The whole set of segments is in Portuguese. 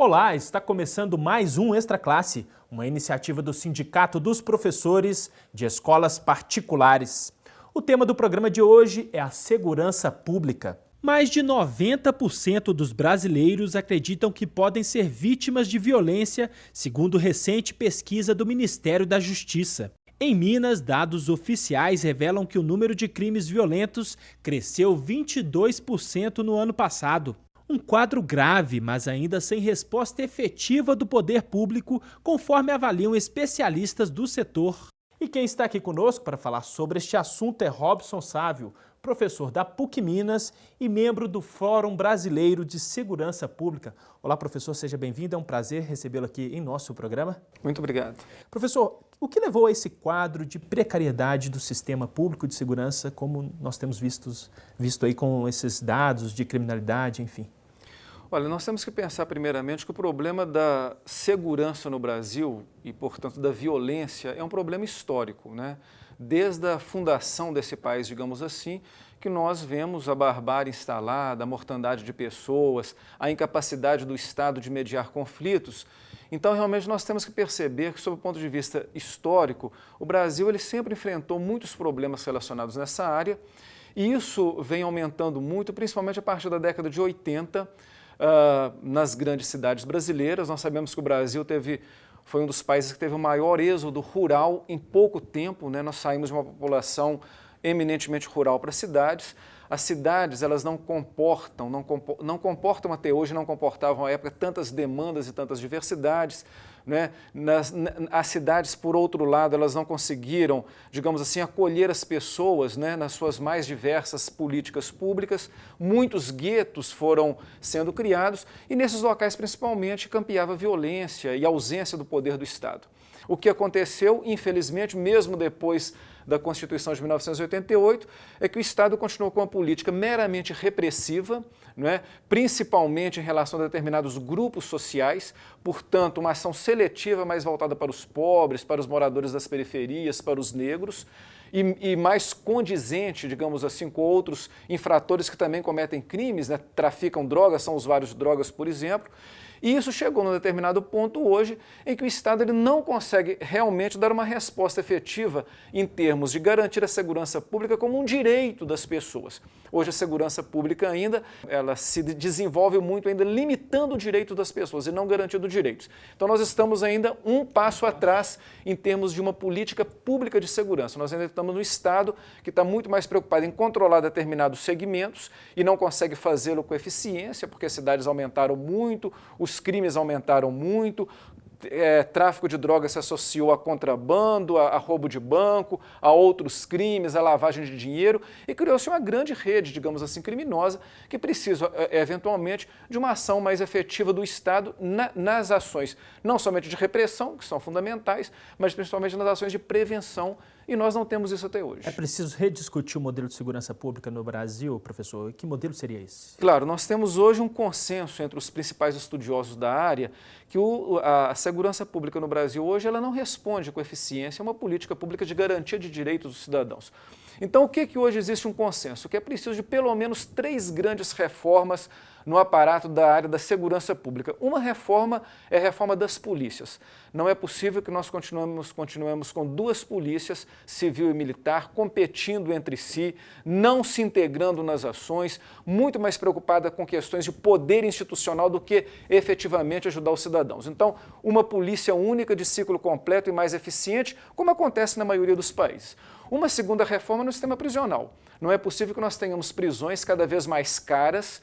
Olá, está começando mais um Extra Classe, uma iniciativa do Sindicato dos Professores de Escolas Particulares. O tema do programa de hoje é a segurança pública. Mais de 90% dos brasileiros acreditam que podem ser vítimas de violência, segundo recente pesquisa do Ministério da Justiça. Em Minas, dados oficiais revelam que o número de crimes violentos cresceu 22% no ano passado. Um quadro grave, mas ainda sem resposta efetiva do poder público, conforme avaliam especialistas do setor. E quem está aqui conosco para falar sobre este assunto é Robson Sávio, professor da PUC Minas e membro do Fórum Brasileiro de Segurança Pública. Olá, professor, seja bem-vindo, é um prazer recebê-lo aqui em nosso programa. Muito obrigado. Professor, o que levou a esse quadro de precariedade do sistema público de segurança, como nós temos visto aí com esses dados de criminalidade, enfim? Olha, nós temos que pensar primeiramente que o problema da segurança no Brasil e, portanto, da violência é um problema histórico, né? Desde a fundação desse país, digamos assim, que nós vemos a barbárie instalada, a mortandade de pessoas, a incapacidade do Estado de mediar conflitos. Então, realmente, nós temos que perceber que, sob o ponto de vista histórico, o Brasil ele sempre enfrentou muitos problemas relacionados nessa área e isso vem aumentando muito, principalmente a partir da década de 80, nas grandes cidades brasileiras. Nós sabemos que o Brasil foi um dos países que teve o maior êxodo rural em pouco tempo, né? Nós saímos de uma população eminentemente rural para cidades. As cidades, elas não comportam até hoje, não comportavam à época tantas demandas e tantas diversidades, né? As cidades, por outro lado, elas não conseguiram, digamos assim, acolher as pessoas, né, nas suas mais diversas políticas públicas. Muitos guetos foram sendo criados e nesses locais, principalmente, campeava a violência e a ausência do poder do Estado. O que aconteceu, infelizmente, mesmo depois da Constituição de 1988, é que o Estado continuou com uma política meramente repressiva, não é? Principalmente em relação a determinados grupos sociais, portanto, uma ação seletiva mais voltada para os pobres, para os moradores das periferias, para os negros, e mais condizente, digamos assim, com outros infratores que também cometem crimes, né? Traficam drogas, são usuários de drogas, por exemplo. E isso chegou num determinado ponto hoje em que o Estado ele não consegue realmente dar uma resposta efetiva em termos de garantir a segurança pública como um direito das pessoas. Hoje a segurança pública ainda, ela se desenvolve muito ainda limitando o direito das pessoas e não garantindo direitos. Então nós estamos ainda um passo atrás em termos de uma política pública de segurança. Nós ainda estamos no Estado que está muito mais preocupado em controlar determinados segmentos e não consegue fazê-lo com eficiência, porque as cidades aumentaram muito, os crimes aumentaram muito, tráfico de drogas se associou a contrabando, a roubo de banco, a outros crimes, a lavagem de dinheiro e criou-se uma grande rede, digamos assim, criminosa que precisa, eventualmente, de uma ação mais efetiva do Estado nas ações, não somente de repressão, que são fundamentais, mas principalmente nas ações de prevenção. E nós não temos isso até hoje. É preciso rediscutir o modelo de segurança pública no Brasil, professor? Que modelo seria esse? Claro, nós temos hoje um consenso entre os principais estudiosos da área que a segurança pública no Brasil hoje ela não responde com eficiência a uma política pública de garantia de direitos dos cidadãos. Então, o que hoje existe um consenso? Que é preciso de pelo menos 3 grandes reformas no aparato da área da segurança pública. Uma reforma é a reforma das polícias. Não é possível que nós continuemos com 2 polícias, civil e militar, competindo entre si, não se integrando nas ações, muito mais preocupada com questões de poder institucional do que efetivamente ajudar os cidadãos. Então, uma polícia única de ciclo completo e mais eficiente, como acontece na maioria dos países. Uma segunda reforma no sistema prisional. Não é possível que nós tenhamos prisões cada vez mais caras,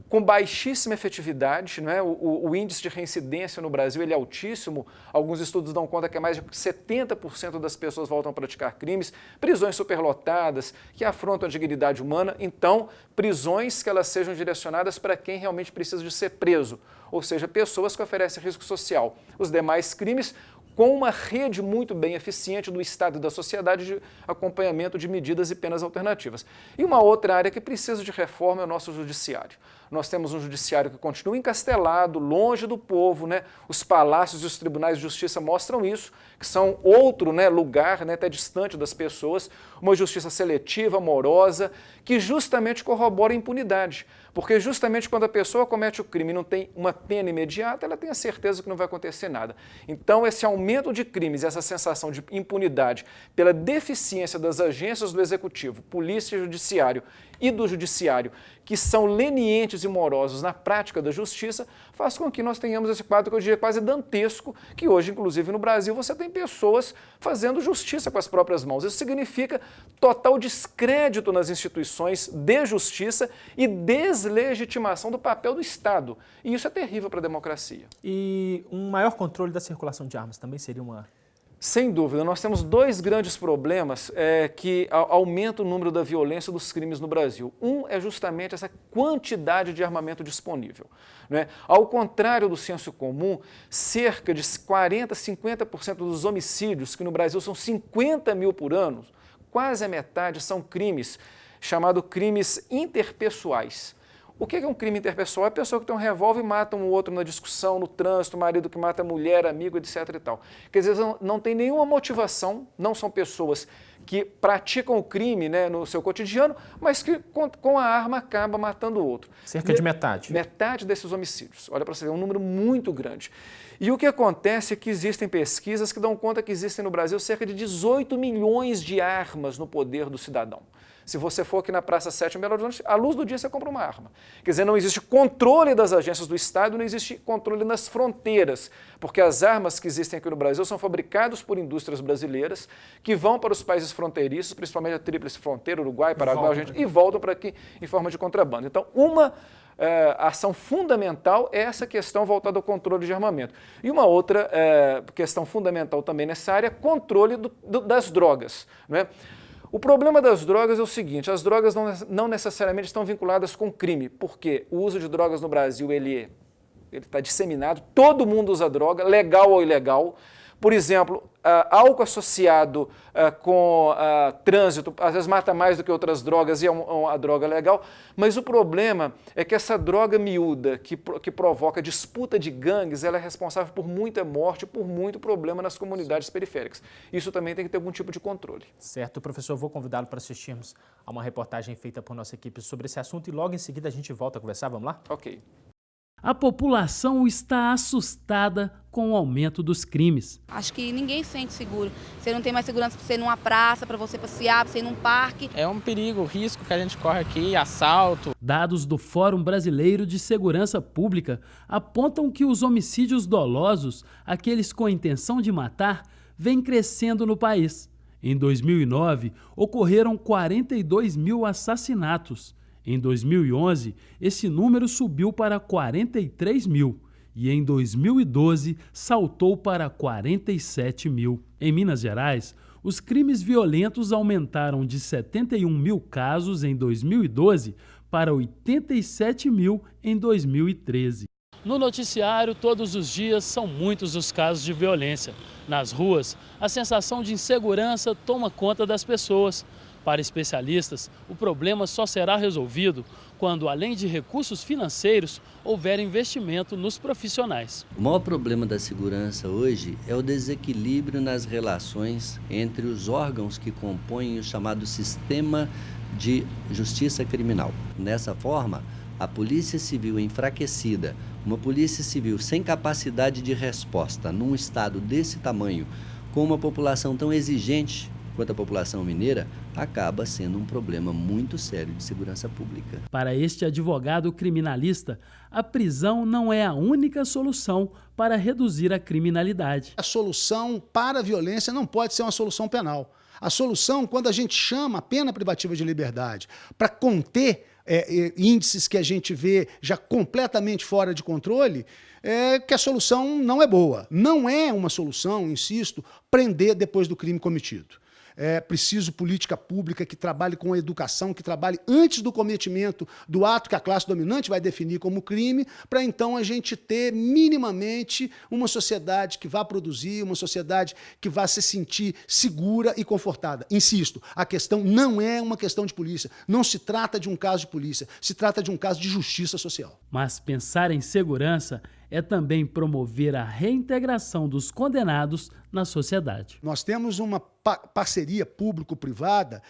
com baixíssima efetividade, né? O índice de reincidência no Brasil ele é altíssimo, alguns estudos dão conta que mais de 70% das pessoas voltam a praticar crimes, prisões superlotadas, que afrontam a dignidade humana, então prisões que elas sejam direcionadas para quem realmente precisa de ser preso, ou seja, pessoas que oferecem risco social. Os demais crimes, com uma rede muito bem eficiente do Estado e da sociedade de acompanhamento de medidas e penas alternativas. E uma outra área que precisa de reforma é o nosso judiciário. Nós temos um judiciário que continua encastelado, longe do povo, né? Os palácios e os tribunais de justiça mostram isso, que são outro, né, lugar, né, até distante das pessoas, uma justiça seletiva, morosa, que justamente corrobora a impunidade. Porque justamente quando a pessoa comete o crime e não tem uma pena imediata, ela tem a certeza que não vai acontecer nada. Então, esse aumento de crimes, essa sensação de impunidade pela deficiência das agências do Executivo, Polícia e Judiciário e do Judiciário, que são lenientes e morosos na prática da justiça, faz com que nós tenhamos esse quadro que eu diria quase dantesco, que hoje, inclusive no Brasil, você tem pessoas fazendo justiça com as próprias mãos. Isso significa total descrédito nas instituições de justiça e deslegitimação do papel do Estado. E isso é terrível para a democracia. E um maior controle da circulação de armas também seria uma... Sem dúvida, nós temos dois grandes problemas que aumentam o número da violência e dos crimes no Brasil. Um é justamente essa quantidade de armamento disponível, né? Ao contrário do senso comum, cerca de 40%, 50% dos homicídios, que no Brasil são 50 mil por ano, quase a metade são crimes chamados crimes interpessoais. O que é um crime interpessoal? É a pessoa que tem um revólver e mata um outro na discussão, no trânsito, marido que mata mulher, amigo, etc. e tal. Quer dizer, não tem nenhuma motivação, não são pessoas que praticam o crime, né, no seu cotidiano, mas que com a arma acaba matando o outro. Cerca de metade. Metade desses homicídios. Olha para você ver, é um número muito grande. E o que acontece é que existem pesquisas que dão conta que existem no Brasil cerca de 18 milhões de armas no poder do cidadão. Se você for aqui na Praça 7 em Belo Horizonte, à luz do dia você compra uma arma. Quer dizer, não existe controle das agências do Estado, não existe controle nas fronteiras, porque as armas que existem aqui no Brasil são fabricadas por indústrias brasileiras que vão para os países fronteiriços, principalmente a Tríplice Fronteira, Uruguai, Paraguai, e voltam para aqui em forma de contrabando. Então, uma ação fundamental é essa questão voltada ao controle de armamento. E uma outra questão fundamental também nessa área é controle das drogas, não é? O problema das drogas é o seguinte, as drogas não necessariamente estão vinculadas com crime, porque o uso de drogas no Brasil ele está disseminado, todo mundo usa droga, legal ou ilegal. Por exemplo, álcool associado com trânsito, às vezes mata mais do que outras drogas e é uma droga legal, mas o problema é que essa droga miúda que provoca disputa de gangues, ela é responsável por muita morte, por muito problema nas comunidades periféricas. Isso também tem que ter algum tipo de controle. Certo, professor, vou convidá-lo para assistirmos a uma reportagem feita por nossa equipe sobre esse assunto e logo em seguida a gente volta a conversar, vamos lá? Ok. A população está assustada com o aumento dos crimes. Acho que ninguém se sente seguro. Você não tem mais segurança para você ir numa praça, para você passear, para você ir num parque. É um perigo, risco que a gente corre aqui, assalto. Dados do Fórum Brasileiro de Segurança Pública apontam que os homicídios dolosos, aqueles com a intenção de matar, vêm crescendo no país. Em 2009, ocorreram 42 mil assassinatos. Em 2011, esse número subiu para 43 mil e em 2012 saltou para 47 mil. Em Minas Gerais, os crimes violentos aumentaram de 71 mil casos em 2012 para 87 mil em 2013. No noticiário, todos os dias, são muitos os casos de violência. Nas ruas, a sensação de insegurança toma conta das pessoas. Para especialistas, o problema só será resolvido quando, além de recursos financeiros, houver investimento nos profissionais. O maior problema da segurança hoje é o desequilíbrio nas relações entre os órgãos que compõem o chamado sistema de justiça criminal. Dessa forma, a Polícia Civil enfraquecida, uma Polícia Civil sem capacidade de resposta num estado desse tamanho, com uma população tão exigente quanto a população mineira, acaba sendo um problema muito sério de segurança pública. Para este advogado criminalista, a prisão não é a única solução para reduzir a criminalidade. A solução para a violência não pode ser uma solução penal. A solução, quando a gente chama a pena privativa de liberdade para conter índices que a gente vê já completamente fora de controle, que a solução não é boa. Não é uma solução, insisto, prender depois do crime cometido. É preciso política pública que trabalhe com a educação, que trabalhe antes do cometimento do ato que a classe dominante vai definir como crime, para então a gente ter minimamente uma sociedade que vá produzir, uma sociedade que vá se sentir segura e confortada. Insisto, a questão não é uma questão de polícia, não se trata de um caso de polícia, se trata de um caso de justiça social. Mas pensar em segurança é também promover a reintegração dos condenados na sociedade. Nós temos uma parceria público-privada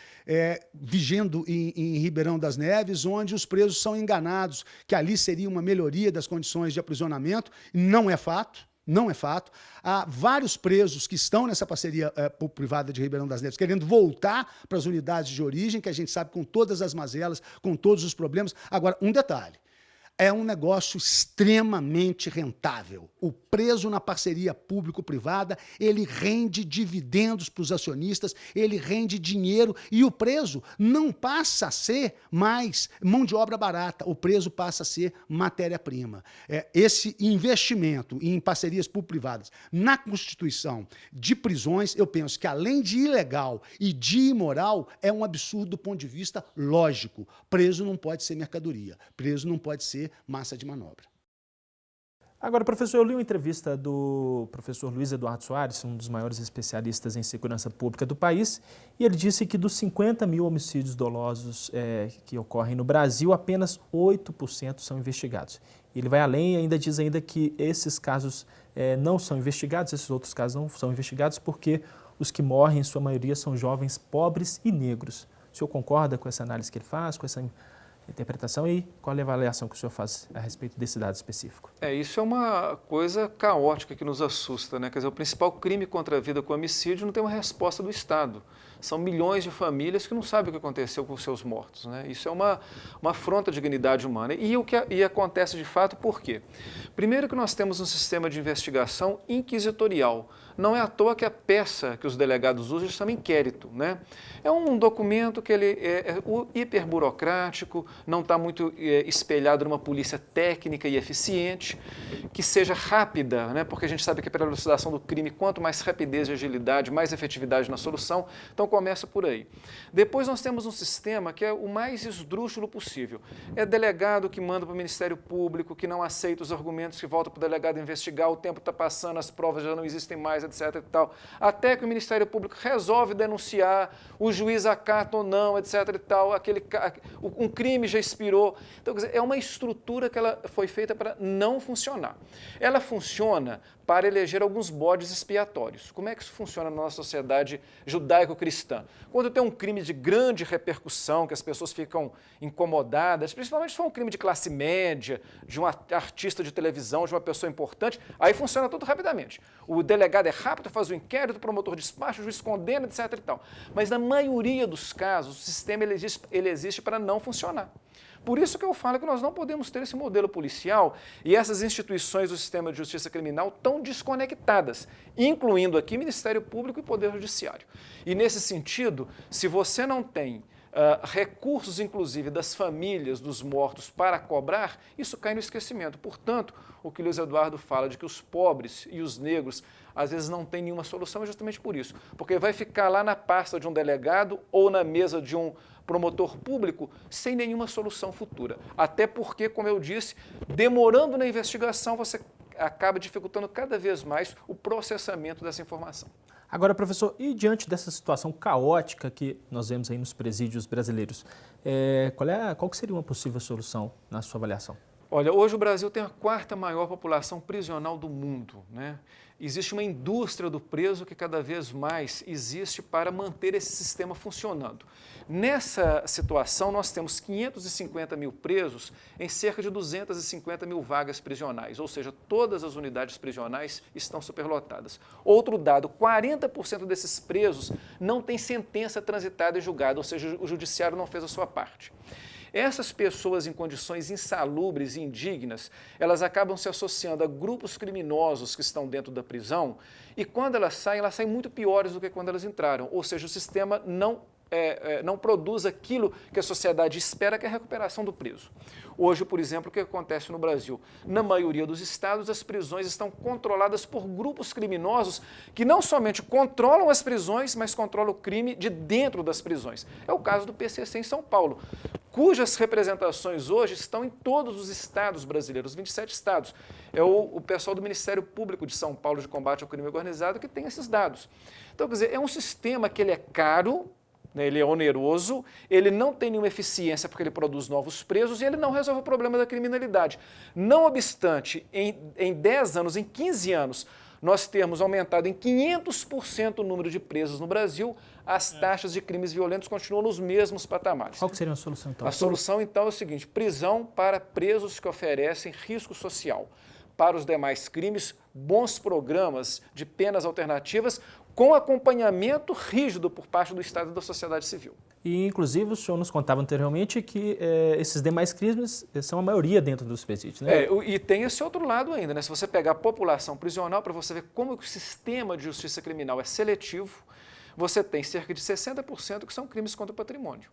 vigendo em Ribeirão das Neves, onde os presos são enganados, que ali seria uma melhoria das condições de aprisionamento. Não é fato. Não é fato. Há vários presos que estão nessa parceria privada de Ribeirão das Neves querendo voltar para as unidades de origem, que a gente sabe com todas as mazelas, com todos os problemas. Agora, um detalhe. É um negócio extremamente rentável. O preso na parceria público-privada, ele rende dividendos para os acionistas, ele rende dinheiro e o preso não passa a ser mais mão de obra barata, o preso passa a ser matéria-prima. Esse investimento em parcerias público-privadas na constituição de prisões, eu penso que além de ilegal e de imoral, é um absurdo do ponto de vista lógico. Preso não pode ser mercadoria, preso não pode ser massa de manobra. Agora, professor, eu li uma entrevista do professor Luiz Eduardo Soares, um dos maiores especialistas em segurança pública do país, e ele disse que dos 50 mil homicídios dolosos que ocorrem no Brasil, apenas 8% são investigados. Ele vai além e ainda diz que esses casos não são investigados, esses outros casos não são investigados porque os que morrem, em sua maioria, são jovens pobres e negros. O senhor concorda com essa análise que ele faz, com essa interpretação, e qual é a avaliação que o senhor faz a respeito desse dado específico? Isso é uma coisa caótica que nos assusta, né? Quer dizer, o principal crime contra a vida com homicídio não tem uma resposta do Estado. São milhões de famílias que não sabem o que aconteceu com os seus mortos, né? Isso é uma afronta à dignidade humana. E acontece de fato por quê? Primeiro que nós temos um sistema de investigação inquisitorial. Não é à toa que a peça que os delegados usam se chama inquérito, né? É um documento que ele é hiperburocrático, não está muito espelhado numa polícia técnica e eficiente, que seja rápida, né? Porque a gente sabe que pela elucidação do crime, quanto mais rapidez e agilidade, mais efetividade na solução. Então começa por aí. Depois nós temos um sistema que é o mais esdrúxulo possível. É delegado que manda para o Ministério Público, que não aceita os argumentos, que volta para o delegado investigar, o tempo está passando, as provas já não existem mais, etc. e tal. Até que o Ministério Público resolve denunciar, o juiz acata ou não, etc. e tal, um crime já expirou. Então, quer dizer, é uma estrutura que ela foi feita para não funcionar. Ela funciona para eleger alguns bodes expiatórios. Como é que isso funciona na nossa sociedade judaico-cristã? Quando tem um crime de grande repercussão, que as pessoas ficam incomodadas, principalmente se for um crime de classe média, de um artista de televisão, de uma pessoa importante, aí funciona tudo rapidamente. O delegado é rápido, faz o inquérito, o promotor despacha, o juiz condena, etc. e tal. Mas na maioria dos casos, o sistema ele existe para não funcionar. Por isso que eu falo que nós não podemos ter esse modelo policial e essas instituições do sistema de justiça criminal tão desconectadas, incluindo aqui Ministério Público e Poder Judiciário. E nesse sentido, se você não tem recursos, inclusive, das famílias dos mortos para cobrar, isso cai no esquecimento. Portanto, o que Luiz Eduardo fala de que os pobres e os negros às vezes não têm nenhuma solução é justamente por isso. Porque vai ficar lá na pasta de um delegado ou na mesa de um promotor público sem nenhuma solução futura. Até porque, como eu disse, demorando na investigação, você acaba dificultando cada vez mais o processamento dessa informação. Agora, professor, e diante dessa situação caótica que nós vemos aí nos presídios brasileiros, qual que seria uma possível solução na sua avaliação? Olha, hoje o Brasil tem a 4ª maior população prisional do mundo, né? Existe uma indústria do preso que cada vez mais existe para manter esse sistema funcionando. Nessa situação, nós temos 550 mil presos em cerca de 250 mil vagas prisionais, ou seja, todas as unidades prisionais estão superlotadas. Outro dado, 40% desses presos não têm sentença transitada e julgada, ou seja, o judiciário não fez a sua parte. Essas pessoas em condições insalubres e indignas, elas acabam se associando a grupos criminosos que estão dentro da prisão e quando elas saem muito piores do que quando elas entraram, ou seja, o sistema não não produz aquilo que a sociedade espera, que é a recuperação do preso. Hoje, por exemplo, o que acontece no Brasil? Na maioria dos estados, as prisões estão controladas por grupos criminosos que não somente controlam as prisões, mas controlam o crime de dentro das prisões. É o caso do PCC em São Paulo, cujas representações hoje estão em todos os estados brasileiros, 27 estados. É o pessoal do Ministério Público de São Paulo de Combate ao Crime Organizado que tem esses dados. Então, quer dizer, é um sistema que ele é caro, ele é oneroso, ele não tem nenhuma eficiência porque ele produz novos presos e ele não resolve o problema da criminalidade. Não obstante, em 10 anos, em 15 anos, nós temos aumentado em 500% o número de presos no Brasil, as taxas de crimes violentos continuam nos mesmos patamares. Qual que seria a solução, então? A solução, então, é o seguinte: prisão para presos que oferecem risco social. Para os demais crimes, bons programas de penas alternativas com acompanhamento rígido por parte do Estado e da sociedade civil. E, inclusive, o senhor nos contava anteriormente que esses demais crimes são a maioria dentro dos presídios, né? E tem esse outro lado ainda, né? Se você pegar a população prisional, para você ver como o sistema de justiça criminal é seletivo, você tem cerca de 60% que são crimes contra o patrimônio,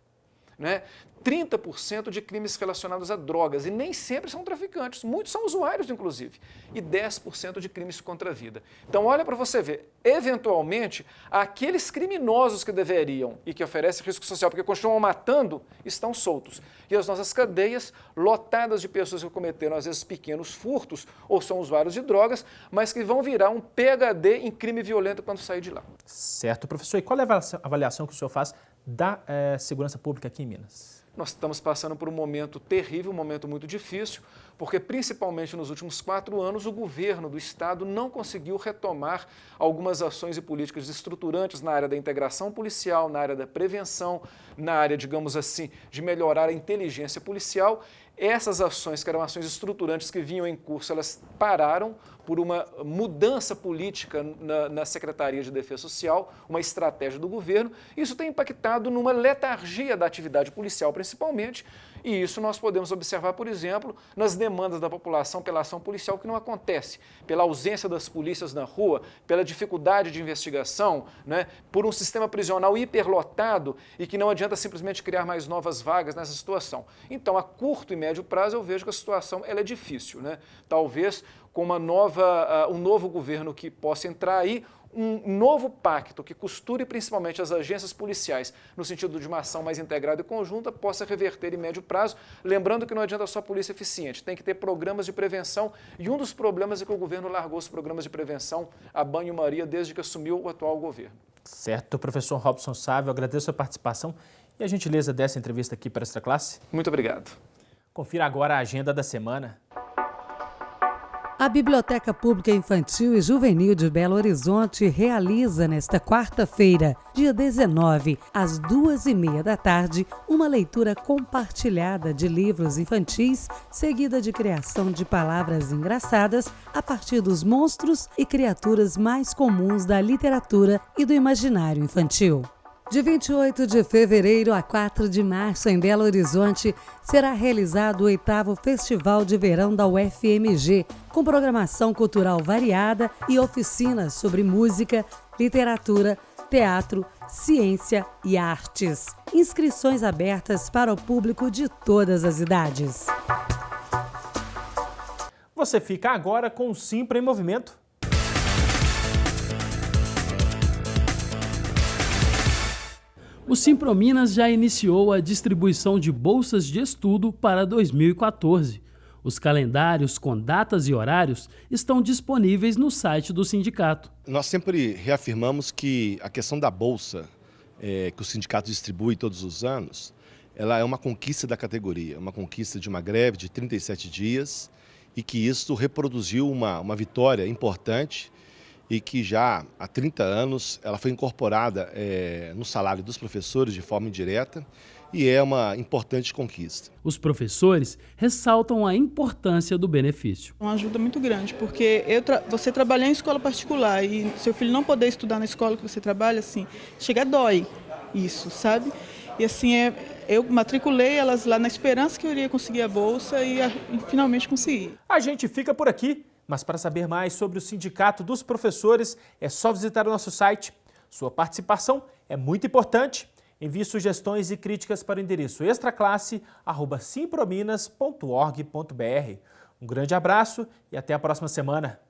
né? 30% de crimes relacionados a drogas, e nem sempre são traficantes, muitos são usuários, inclusive, e 10% de crimes contra a vida. Então, olha para você ver, eventualmente, aqueles criminosos que deveriam e que oferecem risco social, porque continuam matando, estão soltos. E as nossas cadeias, lotadas de pessoas que cometeram, às vezes, pequenos furtos, ou são usuários de drogas, mas que vão virar um PhD em crime violento quando sair de lá. Certo, professor. E qual é a avaliação que o senhor faz da segurança pública aqui em Minas? Nós estamos passando por um momento terrível, um momento muito difícil, porque principalmente nos últimos 4 anos o governo do Estado não conseguiu retomar algumas ações e políticas estruturantes na área da integração policial, na área da prevenção, na área, digamos assim, de melhorar a inteligência policial. Essas ações, que eram ações estruturantes que vinham em curso, elas pararam por uma mudança política na Secretaria de Defesa Social, uma estratégia do governo. Isso tem impactado numa letargia da atividade policial, principalmente, e isso nós podemos observar, por exemplo, nas demandas da população pela ação policial, que não acontece, pela ausência das polícias na rua, pela dificuldade de investigação, né, por um sistema prisional hiperlotado e que não adianta simplesmente criar mais novas vagas nessa situação. Então, a curto e médio prazo, eu vejo que a situação ela é difícil, né? Talvez com um novo governo que possa entrar aí, um novo pacto que costure principalmente as agências policiais no sentido de uma ação mais integrada e conjunta possa reverter em médio prazo, lembrando que não adianta só polícia eficiente, tem que ter programas de prevenção, e um dos problemas é que o governo largou os programas de prevenção a banho-maria desde que assumiu o atual governo. Certo, professor Robson Sávio, agradeço a participação e a gentileza dessa entrevista aqui para Extra Classe. Muito obrigado. Confira agora a agenda da semana. A Biblioteca Pública Infantil e Juvenil de Belo Horizonte realiza nesta quarta-feira, dia 19, às 2h30 da tarde, uma leitura compartilhada de livros infantis, seguida de criação de palavras engraçadas a partir dos monstros e criaturas mais comuns da literatura e do imaginário infantil. De 28 de fevereiro a 4 de março, em Belo Horizonte, será realizado o 8º Festival de Verão da UFMG, com programação cultural variada e oficinas sobre música, literatura, teatro, ciência e artes. Inscrições abertas para o público de todas as idades. Você fica agora com o Simpra em Movimento. O Simprominas já iniciou a distribuição de bolsas de estudo para 2014. Os calendários com datas e horários estão disponíveis no site do sindicato. Nós sempre reafirmamos que a questão da bolsa que o sindicato distribui todos os anos, ela é uma conquista da categoria, uma conquista de uma greve de 37 dias e que isso reproduziu uma vitória importante e que já há 30 anos ela foi incorporada no salário dos professores de forma indireta e é uma importante conquista. Os professores ressaltam a importância do benefício. Uma ajuda muito grande, porque você trabalhar em escola particular e seu filho não poder estudar na escola que você trabalha, assim, chega dói isso, sabe? E assim, eu matriculei elas lá na esperança que eu iria conseguir a bolsa e finalmente consegui. A gente fica por aqui. Mas para saber mais sobre o Sindicato dos Professores, é só visitar o nosso site. Sua participação é muito importante Envie sugestões e críticas para o endereço extraclasse@simprominas.org.br. Um grande abraço e até a próxima semana.